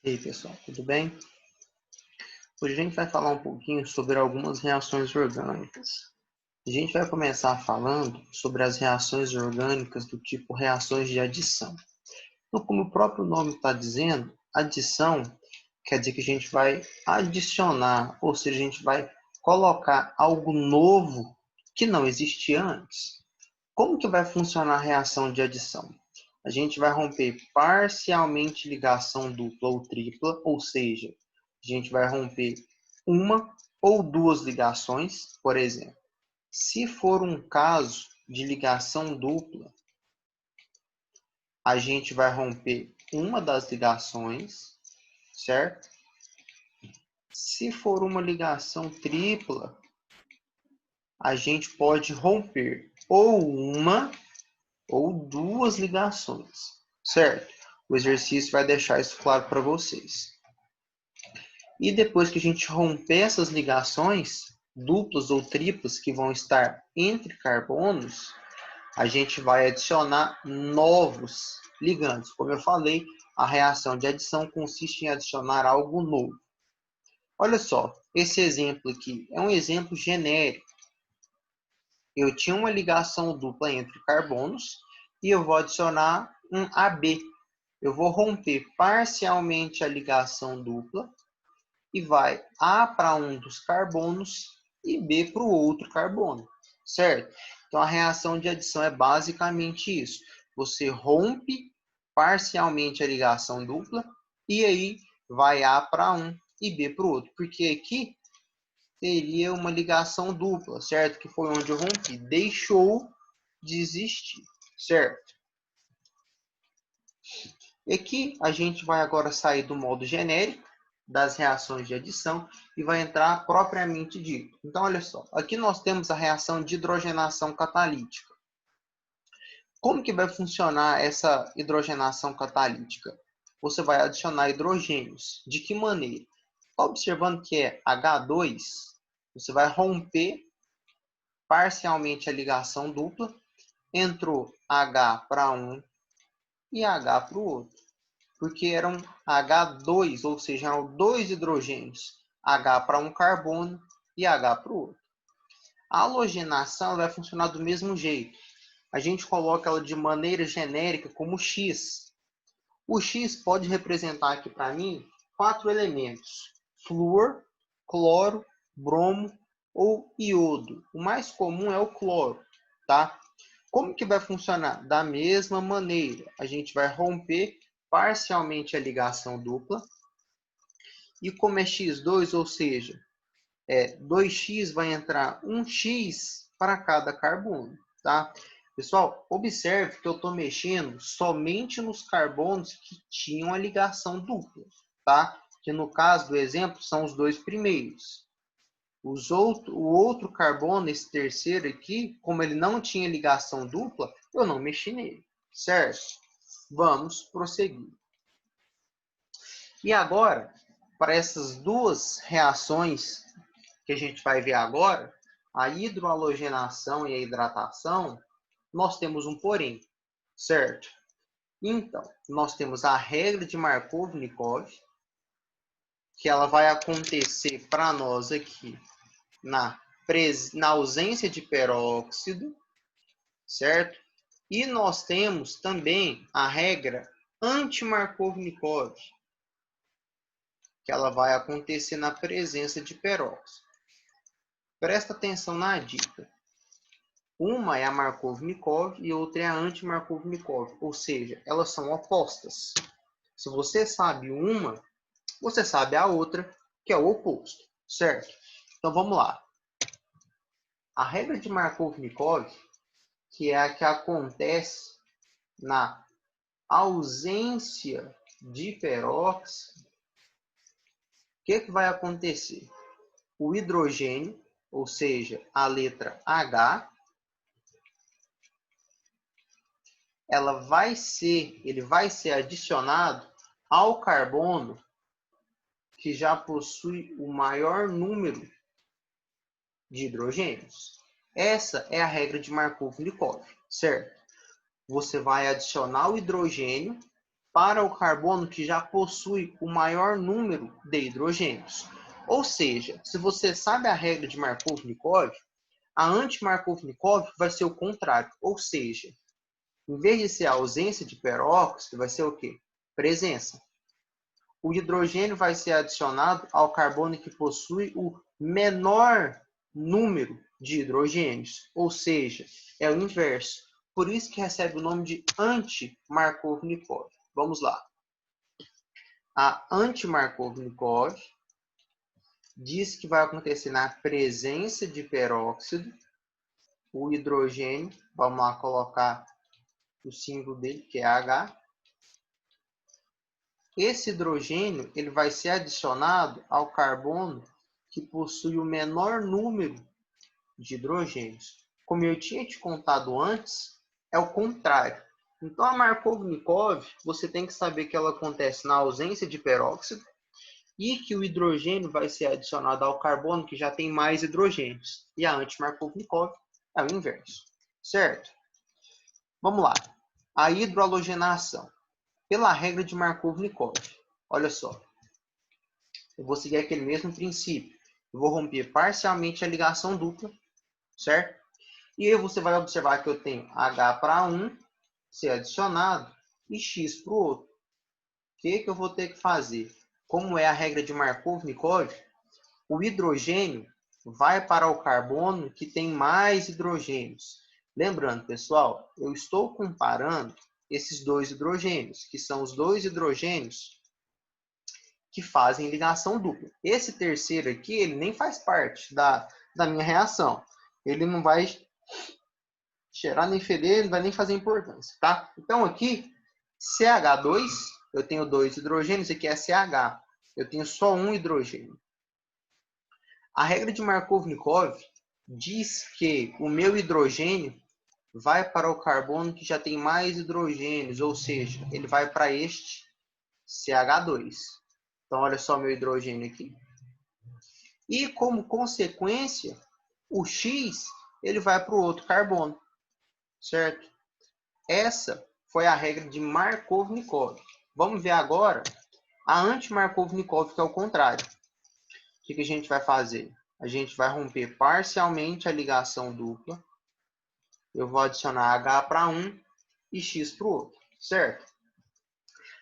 E aí, pessoal, tudo bem? Hoje a gente vai falar um pouquinho sobre algumas reações orgânicas. A gente vai começar falando sobre as reações orgânicas do tipo reações de adição. Então, como o próprio nome está dizendo, adição quer dizer que a gente vai adicionar, ou seja, a gente vai colocar algo novo que não existia antes. Como que vai funcionar a reação de adição? A gente vai romper parcialmente ligação dupla ou tripla, ou seja, a gente vai romper uma ou duas ligações, por exemplo. Se for um caso de ligação dupla, a gente vai romper uma das ligações, certo? Se for uma ligação tripla, a gente pode romper ou uma ou duas ligações, certo? O exercício vai deixar isso claro para vocês. E depois que a gente romper essas ligações, duplas ou triplas que vão estar entre carbonos, a gente vai adicionar novos ligandos. Como eu falei, a reação de adição consiste em adicionar algo novo. Olha só, esse exemplo aqui é um exemplo genérico. Eu tinha uma ligação dupla entre carbonos e eu vou adicionar um AB. Eu vou romper parcialmente a ligação dupla e vai A para um dos carbonos e B para o outro carbono, certo? Então, a reação de adição é basicamente isso. Você rompe parcialmente a ligação dupla e aí vai A para um e B para o outro. Porque aqui teria uma ligação dupla, certo? Que foi onde eu rompi. Deixou de existir, certo? E aqui a gente vai agora sair do modo genérico das reações de adição e vai entrar propriamente dito. Então, olha só, aqui nós temos a reação de hidrogenação catalítica. Como que vai funcionar essa hidrogenação catalítica? Você vai adicionar hidrogênios. De que maneira? Observando que é H2, você vai romper parcialmente a ligação dupla, entrou H para um e H para o outro. Porque eram H2, ou seja, eram dois hidrogênios, H para um carbono e H para o outro. A halogenação vai funcionar do mesmo jeito. A gente coloca ela de maneira genérica como X. O X pode representar aqui para mim 4 elementos: flúor, cloro, bromo ou iodo. O mais comum é o cloro, tá? Como que vai funcionar? Da mesma maneira, a gente vai romper parcialmente a ligação dupla. E como é x2, ou seja, 2x vai entrar 1x para cada carbono, tá? Pessoal, observe que eu estou mexendo somente nos carbonos que tinham a ligação dupla, tá? Que no caso do exemplo são os dois primeiros. O outro carbono, esse terceiro aqui, como ele não tinha ligação dupla, eu não mexi nele, certo? Vamos prosseguir. E agora, para essas duas reações que a gente vai ver agora, a hidrohalogenação e a hidratação, nós temos um porém, certo? Então, nós temos a regra de Markov-Nikov, que ela vai acontecer para nós aqui na ausência de peróxido, certo? E nós temos também a regra anti-Markov-Nikov, que ela vai acontecer na presença de peróxido. Presta atenção na dica. Uma é a Markov-Nikov e outra é a anti-Markov-Nikov, ou seja, elas são opostas. Se você sabe uma, você sabe a outra, que é o oposto, certo? Então vamos lá. A regra de Markov-Nikov, que é a que acontece na ausência de peróxido, o que vai acontecer? O hidrogênio, ou seja, a letra H, ele vai ser adicionado ao carbono que já possui o maior número de hidrogênios. Essa é a regra de Markov-Nikov, certo? Você vai adicionar o hidrogênio para o carbono que já possui o maior número de hidrogênios. Ou seja, se você sabe a regra de Markov-Nikov, a anti-Markov-Nikov vai ser o contrário. Ou seja, em vez de ser a ausência de peróxido, vai ser o quê? Presença. O hidrogênio vai ser adicionado ao carbono que possui o menor número de hidrogênios. Ou seja, é o inverso. Por isso que recebe o nome de anti-Markov-Nikov. Vamos lá. A anti-Markov-Nikov diz que vai acontecer na presença de peróxido, o hidrogênio, vamos lá colocar o símbolo dele, que é H. Esse hidrogênio ele vai ser adicionado ao carbono que possui o menor número de hidrogênios. Como eu tinha te contado antes, é o contrário. Então, a Markov-Nikov, você tem que saber que ela acontece na ausência de peróxido e que o hidrogênio vai ser adicionado ao carbono que já tem mais hidrogênios. E a anti-Markov-Nikov é o inverso, certo? Vamos lá. A hidroalogenação. Pela regra de Markov-Nikov. Olha só. Eu vou seguir aquele mesmo princípio. Eu vou romper parcialmente a ligação dupla, certo? E aí você vai observar que eu tenho H para um ser adicionado e X para o outro. O que eu vou ter que fazer? Como é a regra de Markov-Nikov, o hidrogênio vai para o carbono que tem mais hidrogênios. Lembrando, pessoal, eu estou comparando esses dois hidrogênios, que são os dois hidrogênios que fazem ligação dupla. Esse terceiro aqui, ele nem faz parte da minha reação. Ele não vai cheirar nem feder, não vai nem fazer importância, tá? Então aqui, CH2, eu tenho dois hidrogênios, aqui é CH. Eu tenho só um hidrogênio. A regra de Markov-Nikov diz que o meu hidrogênio vai para o carbono que já tem mais hidrogênios, ou seja, ele vai para este CH2. Então, olha só meu hidrogênio aqui. E, como consequência, o X ele vai para o outro carbono, certo? Essa foi a regra de Markov-Nikov. Vamos ver agora a anti-Markov-Nikov, que é o contrário. O que a gente vai fazer? A gente vai romper parcialmente a ligação dupla. Eu vou adicionar H para um e X para o outro, certo?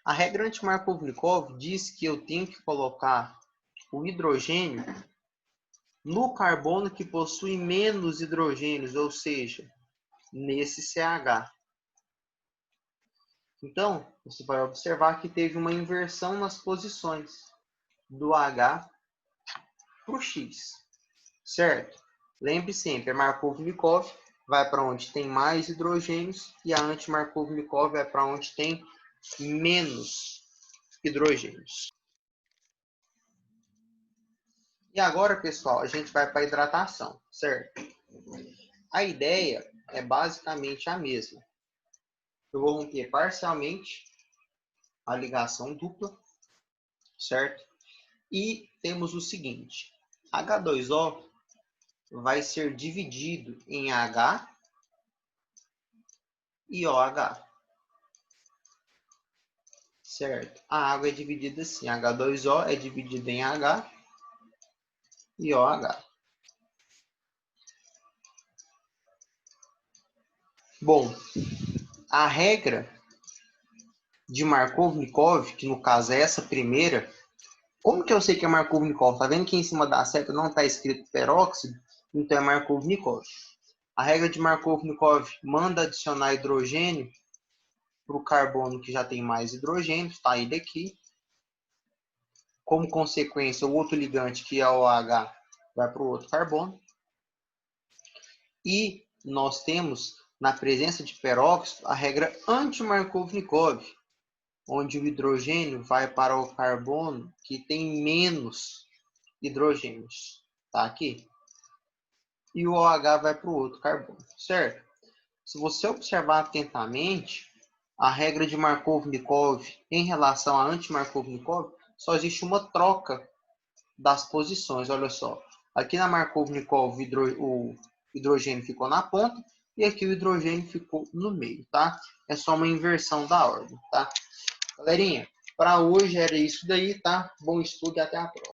A regra anti-Markov-Nikov diz que eu tenho que colocar o hidrogênio no carbono que possui menos hidrogênios, ou seja, nesse CH. Então, você vai observar que teve uma inversão nas posições do H para o X, certo? Lembre sempre, a Markov-Nikov vai para onde tem mais hidrogênios e a anti-Markov-Nikov vai para onde tem menos hidrogênios. E agora, pessoal, a gente vai para a hidratação, certo? A ideia é basicamente a mesma. Eu vou romper parcialmente a ligação dupla, certo? E temos o seguinte, H2O vai ser dividido em H e OH. Certo? A água é dividida assim, H2O é dividido em H e OH. Bom, a regra de Markov-Nikov, que no caso é essa primeira, como que eu sei que é Markov-Nikov? Tá vendo que em cima da seta não está escrito peróxido? Então é Markov-Nikov. A regra de Markov-Nikov manda adicionar hidrogênio para o carbono que já tem mais hidrogênio, está ele aqui. Como consequência, o outro ligante, que é o OH, vai para o outro carbono. E nós temos, na presença de peróxido, a regra anti-Markov-Nikov, onde o hidrogênio vai para o carbono que tem menos hidrogênios. Tá aqui. E o OH vai para o outro carbono, certo? Se você observar atentamente, a regra de Markov-Nikov em relação a anti-Markov-Nikov, só existe uma troca das posições. Olha só. Aqui na Markov-Nikov, o hidrogênio ficou na ponta e aqui o hidrogênio ficou no meio, tá? É só uma inversão da ordem, tá? Galerinha, para hoje era isso daí, tá? Bom estudo e até a próxima.